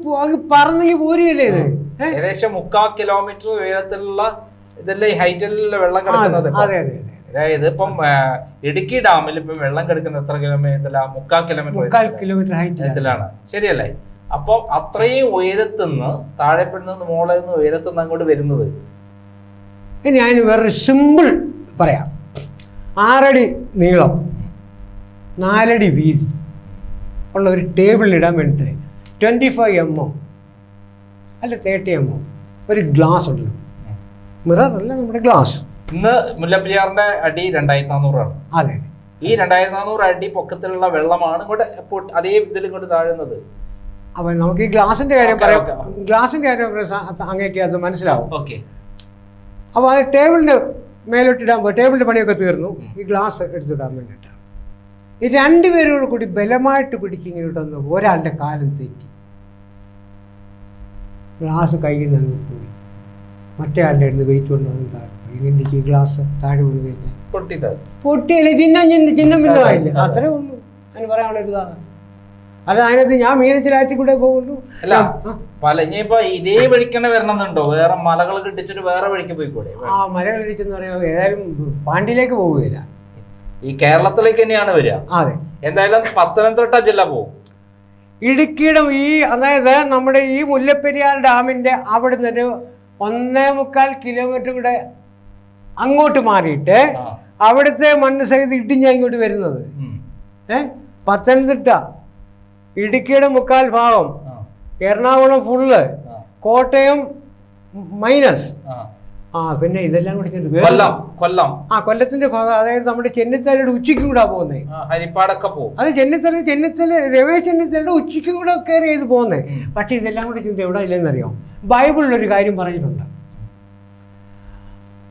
പറന്നെങ്കിൽ പോരുകയല്ലേ ഇത്. ഏകദേശം 3/4 കിലോമീറ്റർ ഉയരത്തിലുള്ള ഇതല്ലേ ഹൈറ്റിലുള്ള വെള്ളം കിടക്കുന്നത്. അതെ അതെ. അതായത് ഇപ്പം ഇടുക്കി ഡാമിൽ ഇപ്പം വെള്ളം കിടക്കുന്ന എത്ര കിലോമീറ്റർ? 3/4 കിലോമീറ്റർ ഹൈറ്റിലാണ്. ശരിയല്ലേ? അപ്പൊ അത്രയും ഉയരത്തുനിന്ന് താഴെപ്പെടുന്ന മോളെ നിന്ന് ഉയരത്തുനിന്ന് അങ്ങോട്ട് വരുന്നത്. ഞാൻ വേറൊരു സിമ്പിൾ പറയാം. 6 അടി നീളം, 4 അടി വീതി ഉള്ള ഒരു ടേബിളിലിടാൻ വേണ്ടിയിട്ട് 25 mm അല്ല 30 mm ഒരു ഗ്ലാസ് ഉണ്ടല്ലോ. മിറർ അല്ല, നമ്മുടെ ഗ്ലാസ്. ഇന്ന് മുല്ലപ്പെരിയാറിന്റെ അടി 2400 ആണ്. അതെ. ഈ 2400 അടി പൊക്കത്തിലുള്ള വെള്ളമാണ് ഇങ്ങോട്ട് അതേ ഇതിൽ ഇങ്ങോട്ട് താഴുന്നത്. അപ്പൊ നമുക്ക് ഈ ഗ്ലാസിന്റെ കാര്യം പറയാം. ഗ്ലാസിന്റെ കാര്യം അങ്ങേക്ക് അത് മനസ്സിലാവും. ഓക്കെ. അപ്പൊ അത് ടേബിളിന്റെ മേലോട്ടിടാൻ പോയി. ടേബിളിന്റെ പണിയൊക്കെ തീർന്നു. ഈ ഗ്ലാസ് എടുത്തിടാൻ വേണ്ടിയിട്ടാണ്. ഈ 2 പേരോട് കൂടി ബലമായിട്ട് പിടിച്ചിങ്ങോട്ടൊന്ന് ഒരാളുടെ കാലം തെറ്റി ഗ്ലാസ് കയ്യിൽ നിന്ന് പോയി. മറ്റേ ആളുടെ അടുത്ത് വെയിറ്റ് കൊണ്ടുവന്ന് താഴെ ഈ ഗ്ലാസ് താഴെ വീണ് കഴിഞ്ഞാൽ പൊട്ടിയല്ലേ, ചിഹ്നം ഭിന്നമായില്ലേ. അത്രേ ഉള്ളൂ അതിന് പറയാനുള്ളൊരു ഇതാണ്. അല്ല, അതിനകത്ത് ഞാൻ മീനച്ചിലാറ്റി കൂടെ പോകുള്ളൂ. അല്ല, ഇനിയിപ്പോ ഇതേ വഴിക്കന്നെ വരണമെന്നുണ്ടോ? വേറെ മലകൾ കിട്ടിച്ചിട്ട് വേറെ വഴിക്ക് പോയിക്കൂടെ? ആ മലകൾ ഇടിച്ചെന്ന് പറയാം, ഏതായാലും പാണ്ടിയിലേക്ക് പോവുകയില്ല, ഈ കേരളത്തിലേക്ക് തന്നെയാണ് വരിക. അതെ. എന്തായാലും പത്തനംതിട്ട ജില്ല പോകും. ഇടുക്കിയുടെ ഈ അതായത് നമ്മുടെ ഈ മുല്ലപ്പെരിയാർ ഡാമിന്റെ അവിടെ നിന്ന് 1.25 കിലോമീറ്റർ കൂടെ അങ്ങോട്ട് മാറിയിട്ട് അവിടുത്തെ മണ്ണ് സഹിതം ഇടിഞ്ഞാ ഇങ്ങോട്ട് വരുന്നത്. പത്തനംതിട്ട, ഇടുക്കിയുടെ 3/4 ഭാഗം, എറണാകുളം ഫുള്ള്, കോട്ടയം മൈനസ്, പിന്നെ ഇതെല്ലാം കൂടി കൊല്ലം, കൊല്ലത്തിന്റെ ഭാഗം, അതായത് നമ്മുടെ ചെന്നിത്തലയുടെ ഉച്ചയ്ക്കും കൂടെ പോകുന്നത്. ഹരിപ്പാടൊക്കെ പോകും. അത് ചെന്നിത്തല രമേശ് ചെന്നിത്തലയുടെ ഉച്ചയ്ക്കും കൂടെ കയറി ചെയ്ത് പോകുന്നത്. പക്ഷെ ഇതെല്ലാം കൂടി ചിന്ത എവിടെ ഇല്ലെന്നറിയാം. ബൈബിളിലൊരു കാര്യം പറഞ്ഞിട്ടുണ്ട്.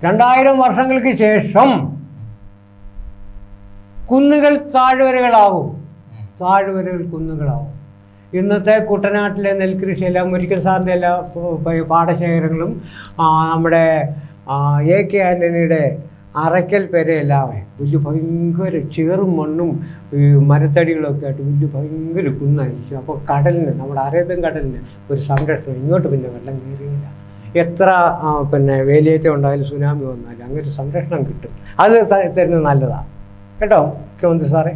2000 വർഷങ്ങൾക്ക് ശേഷം കുന്നുകൾ താഴ്വരകളാവും, താഴ്വരകൾ കുന്നുകളാവും. ഇന്നത്തെ കുട്ടനാട്ടിലെ നെൽകൃഷിയെല്ലാം മുരിക്കൻ സാറിൻ്റെ എല്ലാ പാടശേഖരങ്ങളും നമ്മുടെ AK ആൻ്റണിയുടെ അറയ്ക്കൽ പെരയെല്ലാമേ വലിയ ഭയങ്കര ചേറും മണ്ണും ഈ മരത്തടികളൊക്കെ ആയിട്ട് വലിയ ഭയങ്കര കുന്നായിരിക്കും. അപ്പോൾ കടലിന്, നമ്മുടെ അറേബ്യൻ കടലിന് ഒരു സംരക്ഷണം, ഇങ്ങോട്ട് പിന്നെ വെള്ളം കയറിയില്ല. എത്ര പിന്നെ വേലിയേറ്റം ഉണ്ടായാലും സുനാമി വന്നാലും അങ്ങനെ ഒരു സംരക്ഷണം കിട്ടും. അത് തരുന്നത് നല്ലതാണ് കേട്ടോ മുഖ്യമന്ത്രി സാറേ.